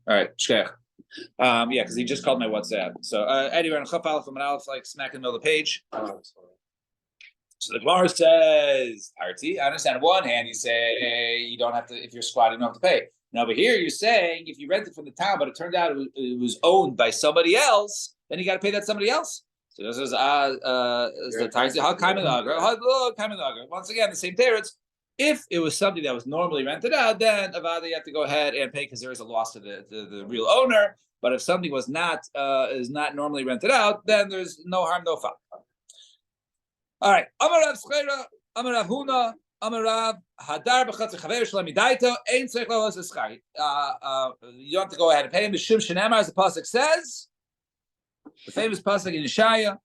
right, shkech. Yeah, because he just called my WhatsApp. So anyway, on Chaf Aleph and Aleph, like smack in the middle of the page. So the Gemara says, Arti, I understand. On one hand, you say you don't have to, if you're squatting, you don't have to pay. Now, but here you're saying if you rent it from the town, but it turned out it was owned by somebody else, then you got to pay that somebody else. So this is the Tarzi. How Kaimanagar? Once again, the same teretz. If it was something that was normally rented out, then Avada you have to go ahead and pay because there is a loss to the real owner. But if something was not is not normally rented out, then there's no harm, no foul. All right. Amarav Schera, Amarav Huna, Amarav Hadar b'chatzer chaver shalem midaito ein tzarich lalos eschari. You don't have to go ahead and pay him. B'shim shenemar, as the pasuk says, the famous pasuk in Yeshaya.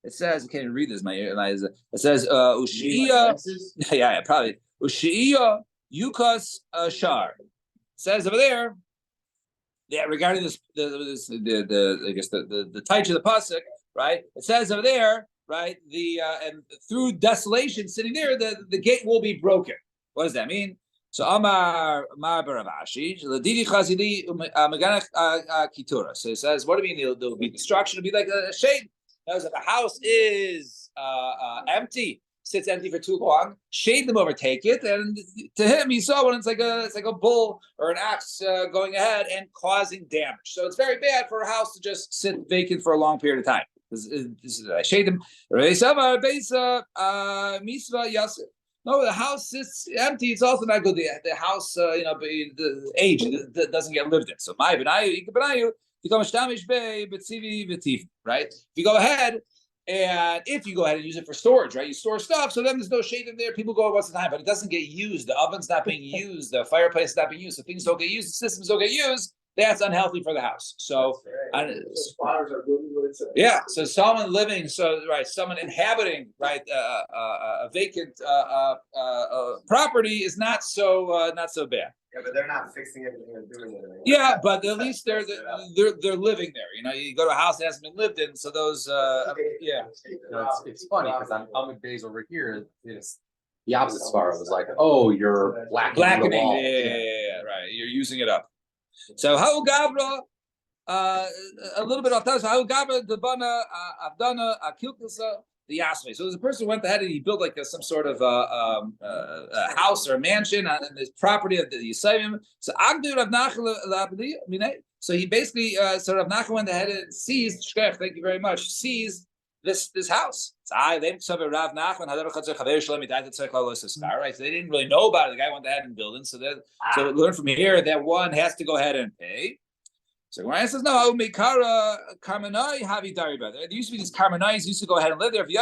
It says, I can't even read this. It says, Ushiya. Yeah, probably. Ushiya Yukas Shar. It says over there, yeah, regarding this, I guess the taich of the pasuk, right? It says over there, right? And through desolation sitting there, the gate will be broken. What does that mean? So Amar Baravashi, Ladidi Chazili Maganach Kitura. So it says, what do you mean? There'll be destruction. It'll be like a shade. If the house is empty, sits empty for too long, shade them overtake it, and to him he saw when it's like a bull or an ox going ahead and causing damage. So it's very bad for a house to just sit vacant for a long period of time. Shade them. No, the house sits empty. It's also not good. The house, the age doesn't get lived in. So my benayu. Right? If you go ahead and use it for storage, right? You store stuff, so then there's no shade in there. People go once at a time, but it doesn't get used. The oven's not being used. The fireplace is not being used. So things don't get used. The systems don't get used. That's unhealthy for the house. So, yeah. So someone inhabiting, right, a vacant property is not so bad. Yeah, but they're not fixing everything and doing it. Yeah, but at least they're living there. You go to a house that hasn't been lived in, so those yeah. It's funny because on Amud Beis over here, it's the opposite svara. It was like, oh, you're blackening the wall. Yeah, right. You're using it up. So how Gabra, a little bit off that. So how Gabra Debana Avdana Akilkasa the Yasme. So there's a person who went ahead and he built like some sort of a house or a mansion on this property of the Yisayim. So Agdu Rav Nachal, so he basically so Rav Nachal went ahead and seized. Thank you very much. Seized this house. Right? So they didn't really know about it. The guy went ahead and built it. So we learn from here that one has to go ahead and pay. So Ryan says, no, Mikara Karmanai Havi Dari brother. There used to be these Karmanais used to go ahead and live there. They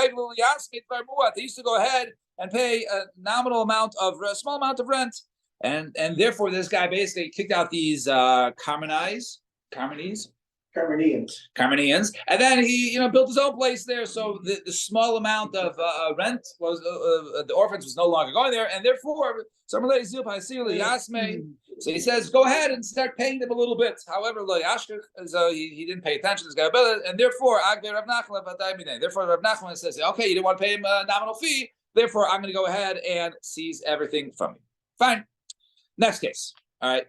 used to go ahead and pay a small amount of rent. And therefore this guy basically kicked out these Karmanians. And then he built his own place there. So the small amount of rent was the orphans was no longer going there, and therefore so he says go ahead and start paying them a little bit. However, he didn't pay attention to this guy, and therefore Rav Nachman says, okay, you didn't want to pay him a nominal fee, therefore I'm going to go ahead and seize everything from you. Fine. Next case. All right.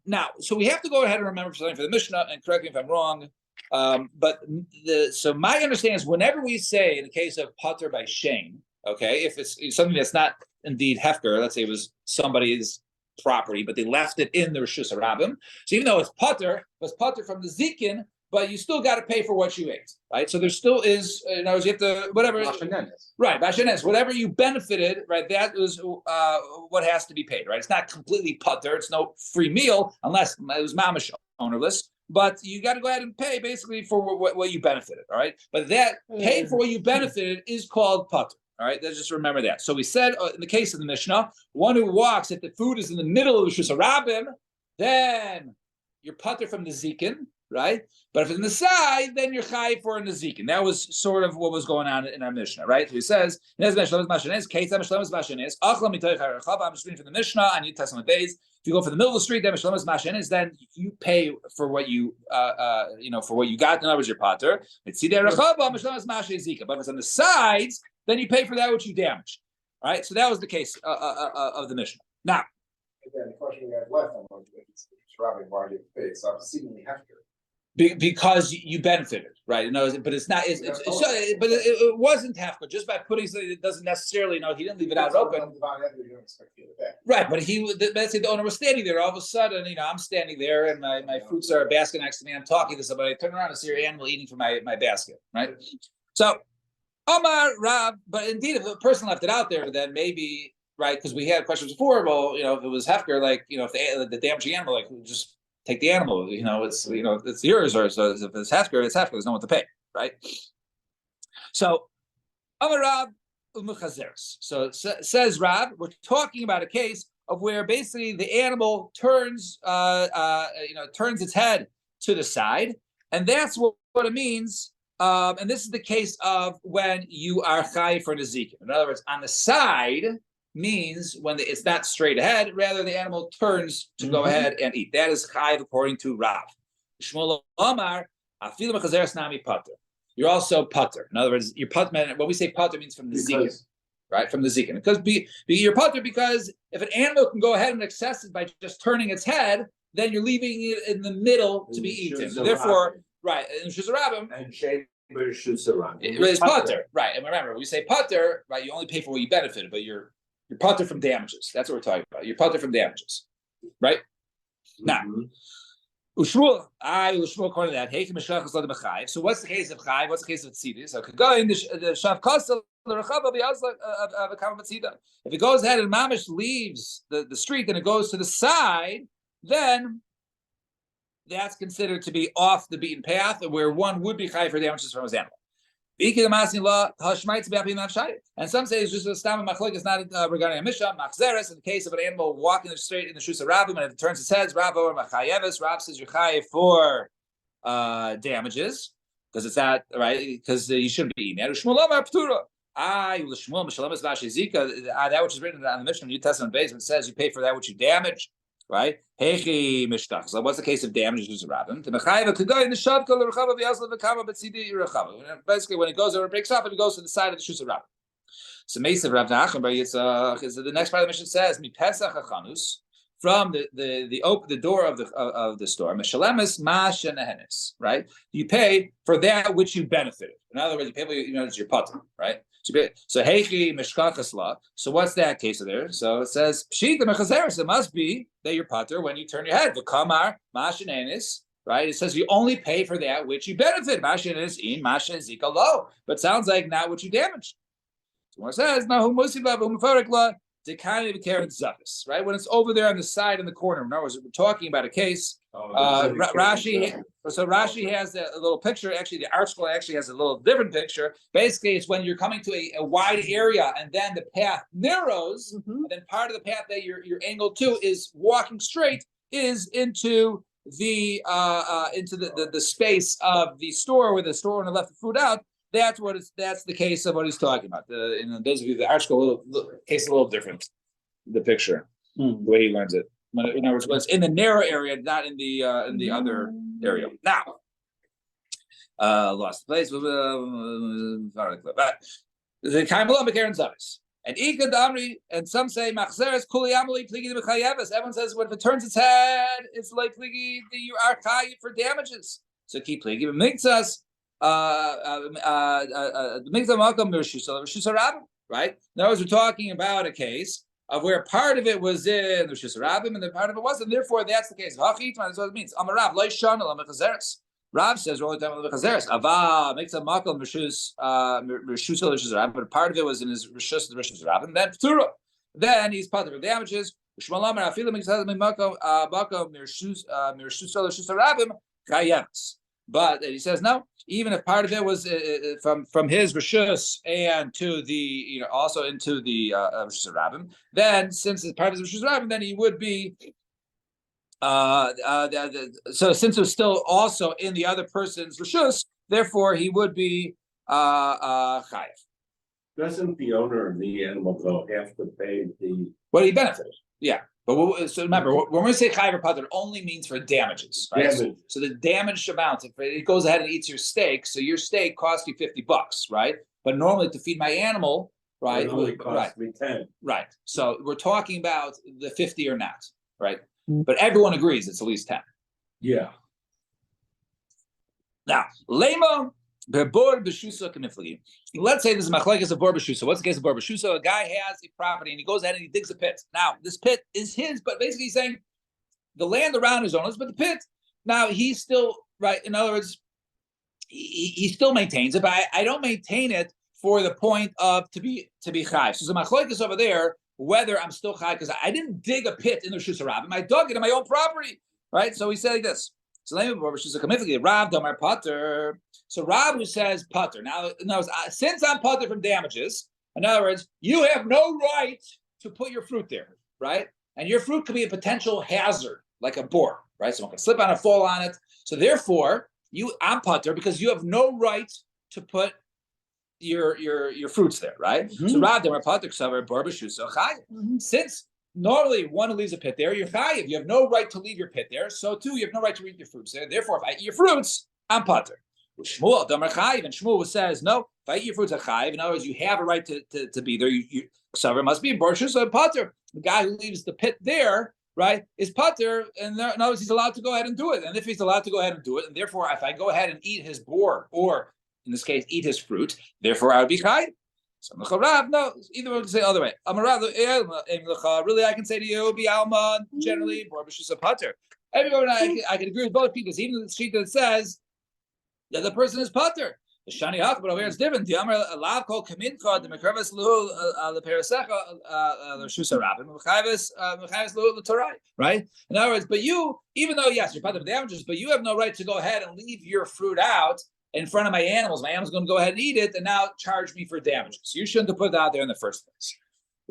Now, so we have to go ahead and remember something for the Mishnah, and correct me if I'm wrong. So my understanding is whenever we say in the case of pater by shame, okay, if it's something that's not indeed hefker, let's say it was somebody's property, but they left it in the Rishus Harabim. So even though it was pater from the Zikin, but you still got to pay for what you ate, right? So there still is, you have to, whatever. Right, Bashanes, whatever you benefited, right, that is what has to be paid, right? It's not completely putter, it's no free meal, unless it was mamish ownerless, but you got to go ahead and pay basically for what you benefited, all right? But that paid for what you benefited is called putter, all right? Let's just remember that. So we said, in the case of the Mishnah, one who walks, if the food is in the middle of the Rishus Harabim, then you're putter from the Zikin, right? But if it's in the side, then you're chai for a nazikin. That was sort of what was going on in our Mishnah, right? So he says, I'm just reading from the Mishnah on Yud Testament Beis. If you go for the middle of the street, then then you pay for what you for what you got. In other words, your pater. But if it's on the sides, then you pay for that which you damaged. All right. So that was the case of the Mishnah. Now, Again, the question we had left, I'm like, it's robbing, why do you pay? So I'm seemingly hefty. Because you benefited, right? No, but it's not. But it wasn't half. But just by putting something, it doesn't necessarily. He didn't leave it out open. Right, but let's say the owner was standing there. All of a sudden, I'm standing there, and my fruits are a basket next to me. I'm talking to somebody. I turn around and see your animal eating from my basket, right? So, Omar Rab. But indeed, if a person left it out there, then maybe right because we had questions before. Well, if it was hefker, like if the damaging animal, like just take the animal, it's yours, or so if it's hefker, there's no one to pay, right? So, Amar Rab Umuchazeres. So says Rab, we're talking about a case of where basically the animal turns its head to the side, and that's what it means. And this is the case of when you are chai for nezikin. In other words, on the side means when it's not straight ahead, rather the animal turns to go ahead and eat. That is chayiv according to Rav. Shmuel Omar, afilu mechazeres nami pater. You're also pater. In other words, you're pater. When we say pater, means from the zikin, right? From the zikin. Because you're pater because if an animal can go ahead and access it by just turning its head, then you're leaving it in the middle to be eaten. Therefore, right, and shuzarabim and shuzarabim. It's pater, right? And remember, we say pater, right? You only pay for what you benefited, but you're pater from damages. That's what we're talking about. You're pater from damages, right? Now, Ushmuel according to that. So what's the case of chai? What's the case of tzidis? So could go in the shav kastel the rechava of a kamatzida. If it goes ahead and mamish leaves the street and it goes to the side, then that's considered to be off the beaten path, where one would be chai for damages from his animal. And some say it's just a stam machlok. It's not regarding a mishnah. Machzeres in the case of an animal walking straight in the shus of Rabbim, and if it turns its head, Rav or machayeves. Rav says you're chayev for damages because it's not right because you shouldn't be eating. That which is written on the Mishnah, New Testament basement says you pay for that which you damage. Right? Hechi mishtach. So what's the case of damages to Rabbim? The mechayev could go in the shavka the rechava v'yasla v'kama b'tzidi rechava. Basically, when it goes over, it breaks off, and it goes to the side of the shus of Rabbim. So Meisiv Rav Nachman Bar Yitzchak is the next part of the mission says mi pesach hachanus from the door of the store. Meshalemes ma shenehenes. Right? You pay for that which you benefited. In other words, you pay for it's your pater. Right? So heichi mishkachasla. So what's that case of there? So it says pshita mechazeres. It must be that you're pater when you turn your head. V'kamar mashenenis. Right? It says you only pay for that which you benefit. Mashenenis in mashenezika lo. But sounds like not what you damaged. So it says no humusiva humufarikla dekani v'keren zafis. Right? When it's over there on the side in the corner. In other words, we're talking about a case. Rashi. So Rashi has a little picture. Actually, the art school actually has a little different picture. Basically, it's when you're coming to a wide area and then the path narrows, and then part of the path that you're angled to is walking straight is into the space of the store where the store owner left the food out. That's the case of what he's talking about. Those of you the art school case a little different. The picture, the way he learns it. In other words, it's in the narrow area, not in the other area. Now, lost the place. The Kaimalam Karen Zavis. And Ika Damri, and some say Machzeres Kuli Amali Pligi the Mechayeves. Everyone says when if it turns its head, it's like Pligi you are chayiv for damages. So keep Pligi Mixas the Mixas Malcolm Rishus Rabbim, right? In other words, we're talking about a case of where part of it was in the Rishus Rabbim and the part of it wasn't. Therefore, that's the case. That's what it means. Amarav Loishon Mechazeres. Rav says, "Roll it down with the chazeres." Ava makes a makom rishus rishus but part of it was in his rishus rab, and then ptura. Then he's part of the damages. Shmalamar afilu makes a makom rishus rishus rabim chayevs. But he says no. Even if part of it was from his rishus and to the also into the rishus rabim, then since it's part of his rishus rabim, then he would be. So since it was still also in the other person's rishus, therefore he would be chayiv. Doesn't the owner of the animal though have to pay the what he benefited? Yeah, but so remember when we say chayiv or pater, it only means for damages, right? So the damaged amount, if it goes ahead and eats your steak, so your steak cost you $50, right? But normally to feed my animal, right? It only Right, cost me 10. right. So we're talking about the 50 or not, right? But everyone agrees it's at least 10. Yeah. Now, lema bebor b'shusa kanifli. Let's say this is machlekes of bor b'shusa. What's the case of bor b'shusa? A guy has a property and he goes ahead and he digs a pit. Now, this pit is his, but basically he's saying the land around is owners, but the pit. Now he's still right. In other words, he still maintains it, but I don't maintain it for the point of to be chayv. So the machlekes over there, whether I'm still chayv because I didn't dig a pit in the Rishus Harabim, I dug it in my own property, right? So he said like this. So Rav Damar Potter. So Rav who says Potter. Now, since I'm Potter from damages, in other words, you have no right to put your fruit there, right? And your fruit could be a potential hazard, like a boar, right? Someone can slip on it, fall on it. So therefore, I'm Potter because you have no right to put your fruits there, right? Mm-hmm. So Rav Damar Potter Ksavar Bar B'Shusa Chayiv. Since normally one who leaves a pit there, you're chayiv. You have no right to leave your pit there. So too, you have no right to eat your fruits there. Therefore, if I eat your fruits, I'm pater. Shmuel Damar Chayiv, and Shmuel says, no, if I eat your fruits, I'm chayiv. In other words, you have a right to be there. So must be Borshus or pater. The guy who leaves the pit there, right, is pater, and in other words, he's allowed to go ahead and do it. And if he's allowed to go ahead and do it, and therefore, if I go ahead and eat his boar, or in this case, eat his fruit, therefore I would be chayiv. So no, either one can say the other way. Really, I can say to you, be alma generally, or b'shus a pater. Everyone, I can agree with both people. Even the sheet that says that the person is pater. The shani hak, but over here it's different. The amar lav kol kamincha the mekarves luhu the perasecha the b'shus harabim mekarves luhu the Torah. Right. In other words, but you, even though yes, you're pater of damages, but you have no right to go ahead and leave your fruit out in front of my animals. My animal's going to go ahead and eat it and now charge me for damages. So you shouldn't have put it out there in the first place.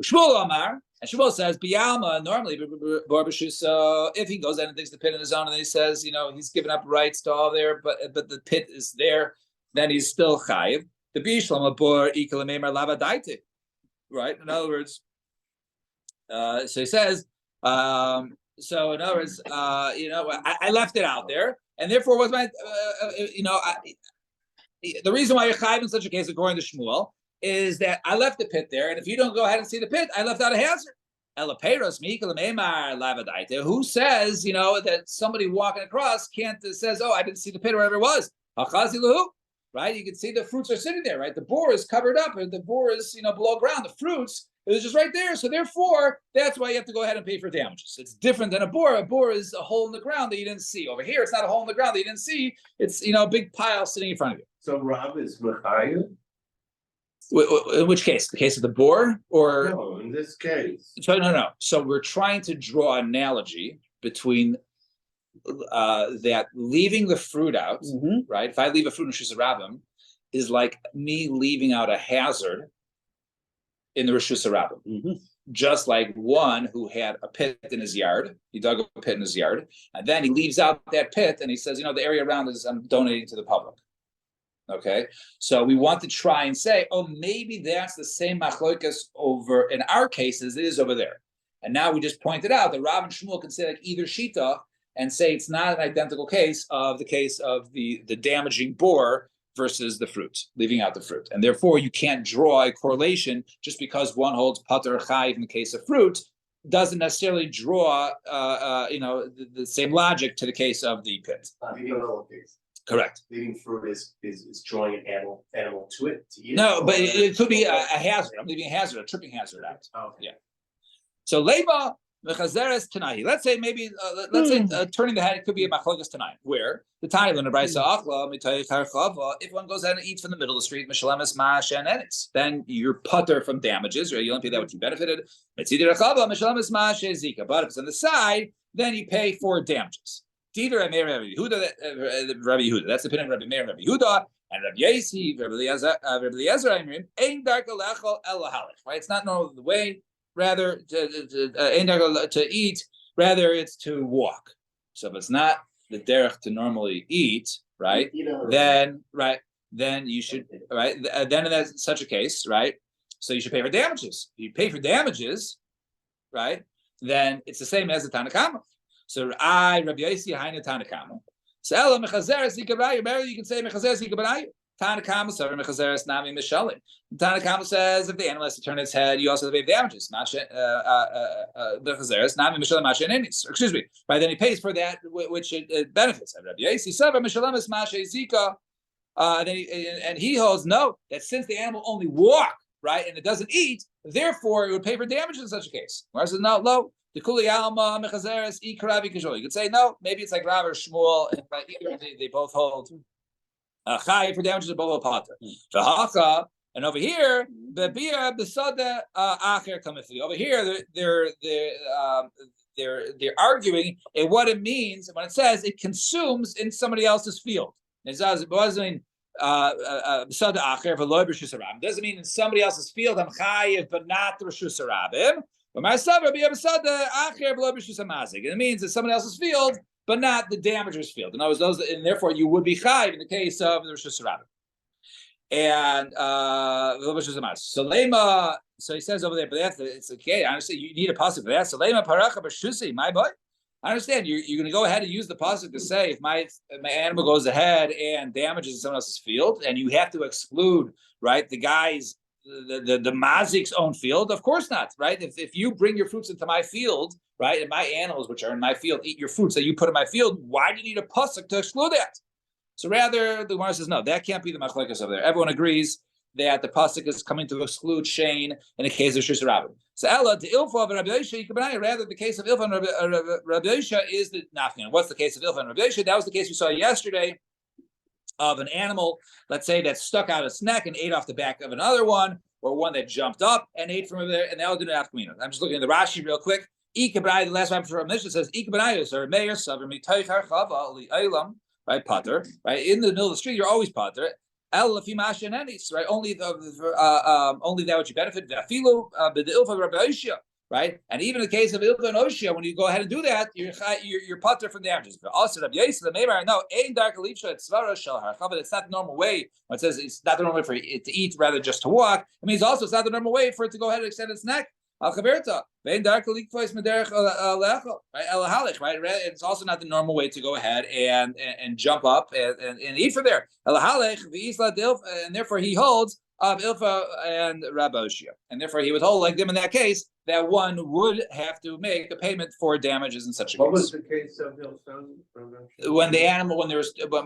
Shmuel Amar, and Shmuel says, Biyalma, normally, if he goes in and digs the pit in his own and he says, he's given up rights to all there, but the pit is there, then he's still chayiv. The Bishlam Abor Ikalamemer Lavadaite. Right? In other words, so he says, so in other words, I left it out there, and therefore was my, the reason why you're chayiv in such a case, according to Shmuel, is that I left the pit there, and if you don't go ahead and see the pit, I left out a hazard. Who says, that somebody walking across says, oh, I didn't see the pit or whatever it was. Right? You can see the fruits are sitting there, right? The boar is covered up, and the boar is, below ground. The fruits, it was just right there. So therefore, that's why you have to go ahead and pay for damages. It's different than a boar. A boar is a hole in the ground that you didn't see. Over here, it's not a hole in the ground that you didn't see. It's, a big pile sitting in front of you. So Rob is Mechayiv? In which case? The case of the boar? Or No, in this case. So no. So we're trying to draw an analogy between that leaving the fruit out, right? If I leave a fruit in Rishus Harabim, is like me leaving out a hazard in the Rishus Harabim. Just like one who had a pit in his yard, he dug a pit in his yard, and then he leaves out that pit and he says, the area around is I'm donating to the public. Okay, so we want to try and say, oh, maybe that's the same machlokas over in our case as it is over there. And now we just pointed out that Rav and Shmuel can say like either shita and say it's not an identical case of the damaging boar versus the fruit, leaving out the fruit. And therefore you can't draw a correlation just because one holds pater chayiv in the case of fruit, doesn't necessarily draw the same logic to the case of the pit. Correct. Leaving fruit is drawing an animal to it to eat it. No, but it could be a hazard. I'm leaving a hazard, a tripping hazard out. Okay. Yeah. So leba mechazeres tanahi. Let's say maybe turning the head, it could be a machlokas tonight. Where the tiny in the brayso achla mitay charchava. If one goes out and eats from the middle of the street, mishalemes mash and enis, then you're putter from damages, or you don't pay that what you benefited. Mitzidir achava mishalemes mash zika. But if it's on the side, then you pay for damages. Either Rabbi Yehuda. That's the opinion of Rabbi Meir and Rabbi Yehuda, and Rabbi Yasi, Rabbi Eliezer. Ein darka lechol el lahalech. Right? It's not normal the way. Rather, to eat. Rather, it's to walk. So if it's not the derech to normally eat, right? Then you should, right? Then in such a case, right? So you should pay for damages. If you pay for damages, right? Then it's the same as the Tanakama. So Rabbi Yossi Haina Tanakama. So Ella Mechazeres Ikabarayu. You can say Mechazeres Ikabarayu. Tanakama says if the animal has to turn its head, you also have to pay damages. Excuse me. Right, then he pays for that which it benefits. And he holds no, that since the animal only walk, right, and it doesn't eat, therefore it would pay for damages in such a case. Where says no, low. The Kuli Alma Mechazeres E Karabi Kajol. You could say no, maybe it's like Rav or Shmuel, and either they both hold Chai for damages of both Potter. The and over here, the Bia Besada Acher Kamifli. Over here, they're arguing in what it means when it says it consumes in somebody else's field. It says it doesn't mean Besada Acher v'loy b'Reshus Harabim. Doesn't mean in somebody else's field I'm chayiv but not the Reshus Harabim. But my Sabra Bia Besada Acher v'loy b'Reshus Hamazik. It means it's somebody else's field but not the damager's field. In other words, those, and therefore you would be chayiv in the case of the Reshus Harabim. And so lema. So he says over there, but it's okay. I understand you need a pasuk for that. So lema paracha b'shusi, my boy. I understand you're going to go ahead and use the pasuk to say if my animal goes ahead and damages someone else's field, and you have to exclude, right, the guy's the mazik's own field. Of course not, right? If you bring your fruits into my field, right, and my animals which are in my field eat your fruits that you put in my field, why do you need a pasuk to exclude that? So rather, the Gemara says, no, that can't be the machlekes over there. Everyone agrees that the pasuk is coming to exclude Shane in the case of Shus Rabbi. So Ella, the Ilfa of Rabbi Yosha, rather the case of Ilfa and Rabbi Yosha is the nafkin. What's the case of Ilfa and Rabbi Yosha? That was the case we saw yesterday of an animal, let's say, that stuck out its neck and ate off the back of another one, or one that jumped up and ate from over there, and that will do the nafkamina. I'm just looking at the Rashi real quick. The last one from Mishnah says, or Meir Savar Mitoichar Chava Li Eilam. Right, Potter. Right, in the middle of the street, you're always Potter. El Lafimash and Enis. Right, only that which you benefit. Vafilu b'deilfa Rabbi Oshia. Right, and even in the case of Ilfa and Oshia, when you go ahead and do that, you're Potter from damages. But also Rabbi Yosef the Meimar, no, ein dark alivsha it's svara shel harchava. It's not the normal way. When it says it's not the normal way for it to eat, rather just to walk. It means also it's not the normal way for it to go ahead and extend its neck. Al Chaberta, vein dark alikvois mederech lecho, right? El halich, right? It's also not the normal way to go ahead and jump up and eat from there. El halich v'isla dilf, and therefore he holds of Ilfa and Rabbi Oshia, and therefore he would hold like them in that case that one would have to make a payment for damages in such a case. What was the case of when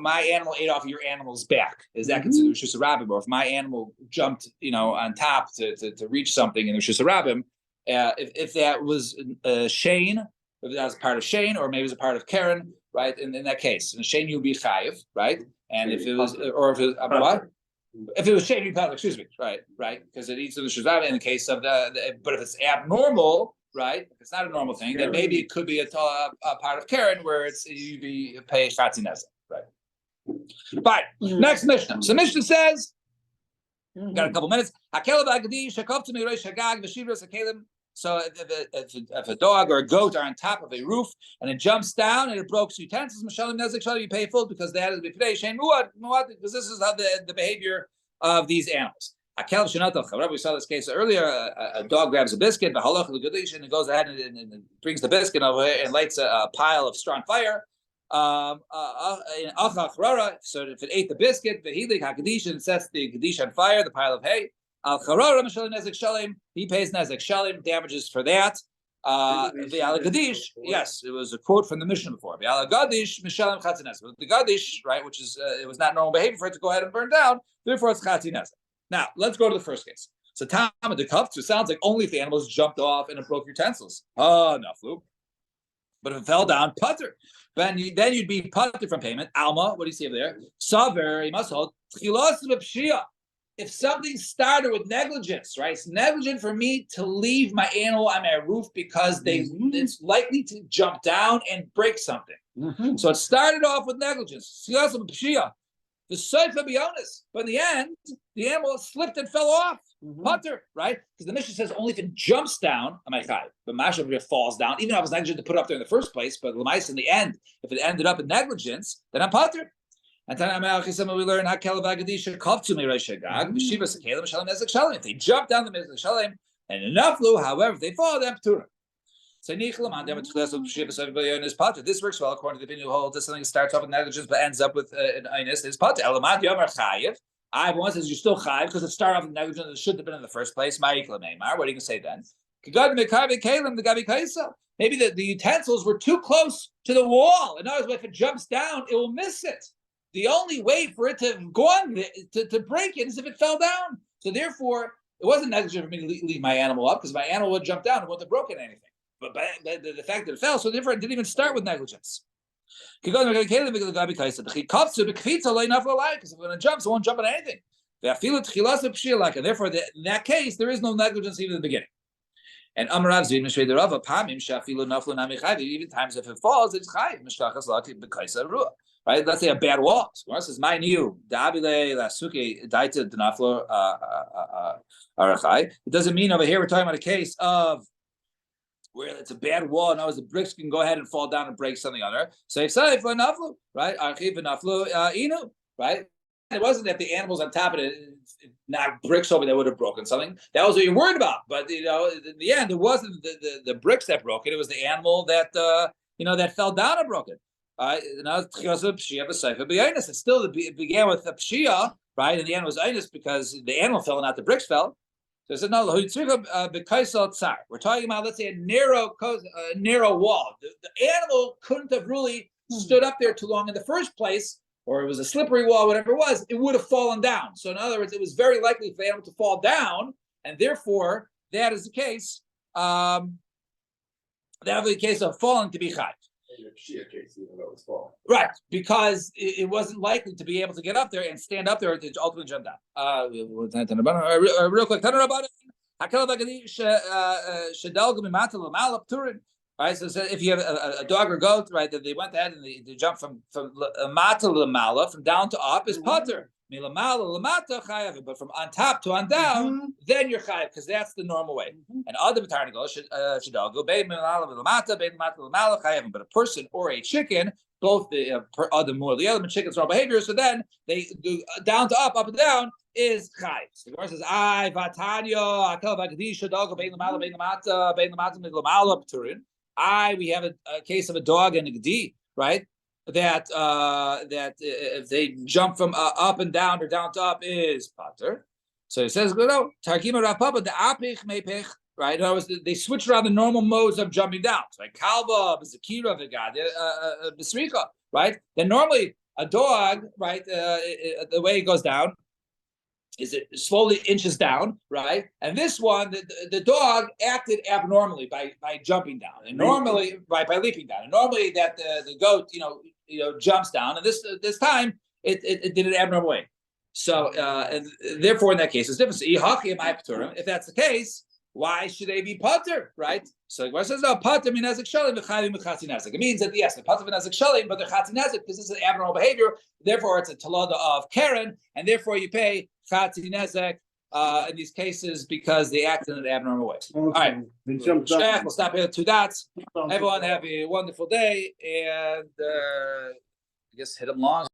my animal ate off your animal's back? Is that considered Reshus Harabim? Or if my animal jumped, on top to reach something in the Reshus Harabim? If that was Shane, if that was part of Shane, or maybe it was a part of Karen, right? In that case, in Shane you'd be chayiv, right? And if it was, or if it was what? If it was Shane, you'd probably, excuse me, right, because it eats in the Shuzab in the case of but if it's abnormal, right? If it's not a normal thing, then maybe it could be a part of Karen where you'd be pay Chatzinezah, right? But next Mishnah. So Mishnah says, got a couple minutes. So if a dog or a goat are on top of a roof and it jumps down and it breaks utensils, you pay full because that is because this is how the behavior of these animals. We saw this case earlier. A dog grabs a biscuit, and it goes ahead and brings the biscuit over and lights a pile of strong fire. So if it ate the biscuit, and sets the Kaddish on fire, the pile of hay. Al Charara Mishalim Nezek Shalim, he pays Nezek Shalim, damages for that. The Al Gadish, yes, it was a quote from the Mishnah before. The Al Gadish Mishalim Chatzinezek. The Gadish, right, which is it was not normal behavior for it to go ahead and burn down, therefore it's Chatzinezek. Now let's go to the first case. So Tam and the Kufts, it sounds like only if the animals jumped off and it broke utensils. Oh, no flu. But if it fell down, putter. Then you'd be putter from payment. Alma, what do you see over there? Saver, he must hold. If something started with negligence, right? It's negligent for me to leave my animal on my roof because it's likely to jump down and break something. So it started off with negligence. The Seifa be honest, but in the end, the animal slipped and fell off. Putter, right? Because the Mishnah says only if it jumps down, am I chayiv? But Mashav if it falls down, even if I was negligent to put it up there in the first place, but Lamais in the end, if it ended up in negligence, then I'm putter. And then we learn how Kalabagadisha Kovtu Mirashagag, Shiva Sakalim, Shalom Nezek Shalom. If they jump down the Nezek Shalom and enough flew, however, if they fall, then Ptura. So this works well according to the opinion who holds that something starts off with negligence but ends up with an inus is Pata. Elamad Yomar Chayiv. One says you're still chayv because it started off with negligence. It shouldn't have been in the first place. What are you going to say then? Maybe the utensils were too close to the wall. In other words, if it jumps down, it will miss it. The only way for it to go on to break it is if it fell down. So therefore, it wasn't negligent for me to leave my animal up because my animal would jump down and wouldn't have broken anything. But the fact that it fell, so therefore it didn't even start with negligence. Because when it jumps, it won't jump on anything. And therefore, in that case, there is no negligence even in the beginning. And even times if it falls, it's chayiv. Right? Let's say a bad wall. So says, "My new dabile lasuke daita denaflo arachai." It doesn't mean over here we're talking about a case of where it's a bad wall, and the bricks can go ahead and fall down and break something on her. So if naflo, right? Archiv naflo inu, right? It wasn't that the animals on top of it knocked bricks over that would have broken something. That was what you're worried about. But in the end, it wasn't the bricks that broke it. It was the animal that that fell down and broke it. It still began with a pshia, right? And the end was einus because the animal fell and not the bricks fell. So it said, no, we're talking about, let's say, a narrow wall. The animal couldn't have really stood up there too long in the first place, or it was a slippery wall, whatever it was, it would have fallen down. So in other words, it was very likely for the animal to fall down, and therefore, that is the case. That would be the case of falling to be chayv. Right, because it wasn't likely to be able to get up there and stand up there to ultimately jump down. Real quick, right, so if you have a dog or goat, right, that they went ahead and they jump from mata lamala, from down to up, is pater. But from on top to on down, then you're chayiv because that's the normal way. And other b'tarnagol should go but a person or a chicken, both the other more the element chickens wrong behavior. So then they do down to up and down is chayiv. So the verse says, "I vatanyo akel v'gadisha dogo bein lamala bein lamata p'turin." We have a case of a dog and a gedi, right? That if they jump from up and down or down to up is pater. So it says, no, tarkima rapapa the apich mepech, right? In other words, they switch around the normal modes of jumping down. So like kalva, bezakira, vegad, besricha, right? Then normally a dog, right, the way it goes down is it slowly inches down, right? And this one, the dog acted abnormally by jumping down, and normally by leaping down. And normally that the goat, jumps down, and this time it did it abnormal way. So and therefore in that case it's different. So, if that's the case, why should they be pater, right? So it says no pater minazik shalim v'chayim v'chati nazik. It means that yes, the pater minazik shalim, but they're chati nazik because this is abnormal behavior. Therefore, it's a talada of Karen, and therefore you pay chati nazik in these cases because they act in an abnormal way. Okay. All right, we'll stop here at 2 dots. Everyone have a wonderful day, and I guess hit them long.